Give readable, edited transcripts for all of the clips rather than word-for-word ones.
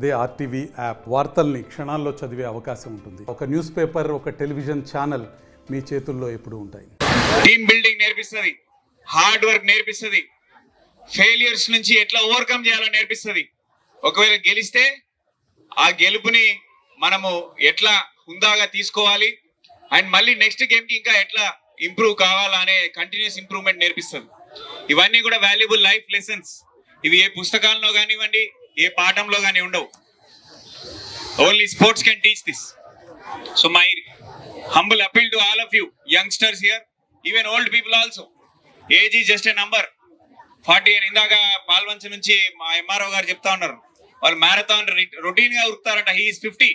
అదే RTV app వార్తల్ని క్షణాల్లో చదివే అవకాశం ఉంటుంది. ఒక న్యూస్ పేపర్, ఒక టెలివిజన్ ఛానల్ మీ చేతుల్లో ఎప్పుడూ ఉంటాయి. టీమ్ బిల్డింగ్ నేర్పిస్తుంది, హార్డ్ వర్క్ నేర్పిస్తుంది, ఫెయిలియర్స్ నుంచి ఎట్లా ఓవర్కమ్ చేయాలో నేర్పిస్తుంది. ఒకవేళ గెలిస్తే ఆ గెలుపుని మనము ఎట్లా హుందాగా తీసుకోవాలి అండ్ మళ్ళీ నెక్స్ట్ గేమ్ కి ఇంకా ఎట్లా ఇంప్రూవ్ కావాలా అనే కంటిన్యూస్ ఇంప్రూవ్మెంట్ నేర్పిస్తుంది. ఇవన్నీ కూడా వాల్యుబుల్ లైఫ్ లెసన్స్. ఇవి ఏ పుస్తకాల్లో కానివ్వండి, ఏ పాఠంలో కానీ ఉండవు. Only sports can teach this. So my humble appeal to all of you youngsters here, even old people also. Age is just a number. 40 అని ఇందాక పాల్వంచ నుంచి మా ఎంఆర్ఓ గారు చెప్తా ఉన్నారు, వాళ్ళు మ్యారథాన్ రొటీన్ గా ఉరుకుతారంట. He is 50.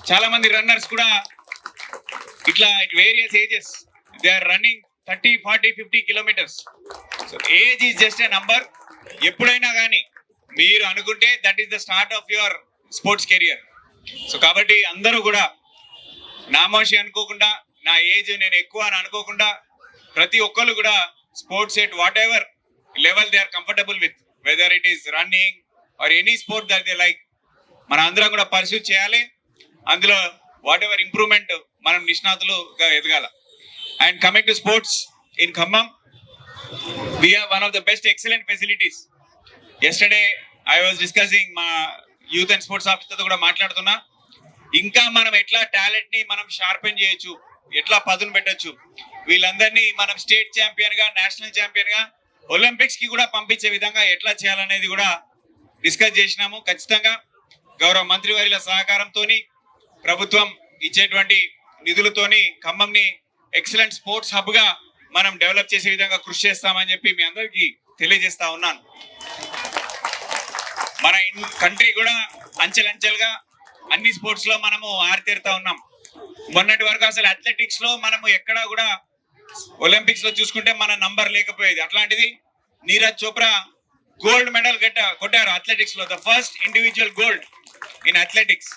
చాలా మంది రన్నర్స్ కూడా ఇట్లా various ages they are running 30, 40, 50 kilometres. So age is just a number. ఎప్పుడైనా కానీ మీరు అనుకుంటే that is the start of your sports career. So కాబట్టి అందరూ కూడా నామోషి అనుకోకుండా, నా ఏజ్ నేను ఎక్కువ అని అనుకోకుండా, ప్రతి ఒక్కరు కూడా sports at whatever level they are comfortable with, whether it is running or any sport that they like, మన అందరం కూడా పర్సూ చేయాలి. అందులో వాట్ ఎవర్ ఇంప్రూవ్మెంట్ మనం నిష్ణాతులుగా ఎదగాల. And coming to sports in Khammam, we have one of the best excellent facilities. Yesterday I was discussing మా youth and sports officer తో కూడా మాట్లాడుతున్నా, ఇంకా మనం ఎట్లా టాలెంట్ ని మనం షార్పెన్ చేయొచ్చు, ఎట్లా పదును పెట్టొచ్చు, వీళ్ళందరినీ మనం స్టేట్ ఛాంపియన్ గా, నేషనల్ ఛాంపియన్ గా, ఒలింపిక్స్ కి కూడా పంపించే విధంగా ఎట్లా చేయాలనేది కూడా డిస్కస్ చేసినాము. ఖచ్చితంగా గౌరవ మంత్రి వారిల సహకారంతో, ప్రభుత్వం ఇచ్చేటువంటి నిధులతోని ఖమ్మంని ఎక్సలెంట్ స్పోర్ట్స్ హబ్ గా మనం డెవలప్ చేసే విధంగా కృషి చేస్తామని చెప్పి మీ అందరికీ తెలియజేస్తా ఉన్నాను. మన కంట్రీ కూడా అంచెలంచెలుగా అన్ని స్పోర్ట్స్ లో మనము ఆరితేరుతా ఉన్నాం. మొన్నటి వరకు అసలు అథ్లెటిక్స్ లో మనము ఎక్కడా కూడా ఒలింపిక్స్ లో చూసుకుంటే మన నంబర్ లేకపోయేది. అట్లాంటిది నీరజ్ చోప్రా గోల్డ్ మెడల్ కొట్టారు అథ్లెటిక్స్ లో, the first individual gold in athletics.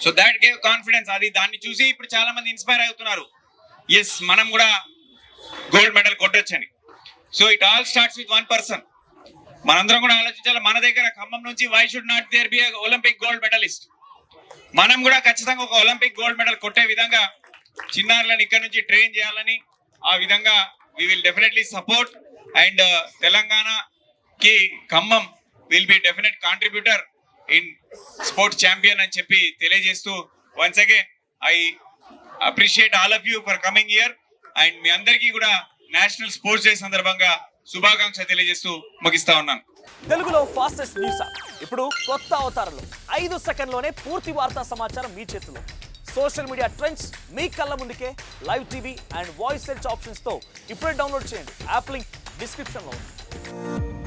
So that gave confidence. దాన్ని చూసి ఇప్పుడు చాలా మంది ఇన్స్పైర్ అవుతున్నారు, ఎస్ మనం కూడా గోల్డ్ మెడల్ కొట్టొచ్చని. So it all starts with one person. మనందరం కూడా ఆలోచించాలి, మన దగ్గర ఖమ్మం నుంచి why should not there be Olympic gold medalist. మనం కూడా ఖచ్చితంగా ఒక ఒలింపిక్ గోల్డ్ మెడల్ కొట్టే విధంగా చిన్నారులను ఇక్కడ నుంచి ట్రైన్ చేయాలని, ఆ విధంగా we will definitely support. And తెలంగాణకి Khammam will be definite contributor in sports champion అని చెప్పి తెలియజేస్తూ, once again I appreciate all of you for coming here. And మీ అందరికీ కూడా నేషనల్ స్పోర్ట్స్ డే సందర్భంగా శుభాకాంక్షలు తెలియజేస్తూ ముగిస్తా ఉన్నాను. తెలుగులో ఫాస్టెస్ట్ న్యూస్ యాప్ ఇప్పుడు కొత్త అవతారంలో 5 సెకండ్లోనే పూర్తి వార్తా సమాచారం మీ చేతిలో. సోషల్ మీడియా ట్రెండ్స్ మీ కళ్ళ ముందుకే live TV and voice search options తో ఇప్పుడే డౌన్లోడ్ చేయండి. యాప్ లింక్ డిస్క్రిప్షన్ లో ఉంది.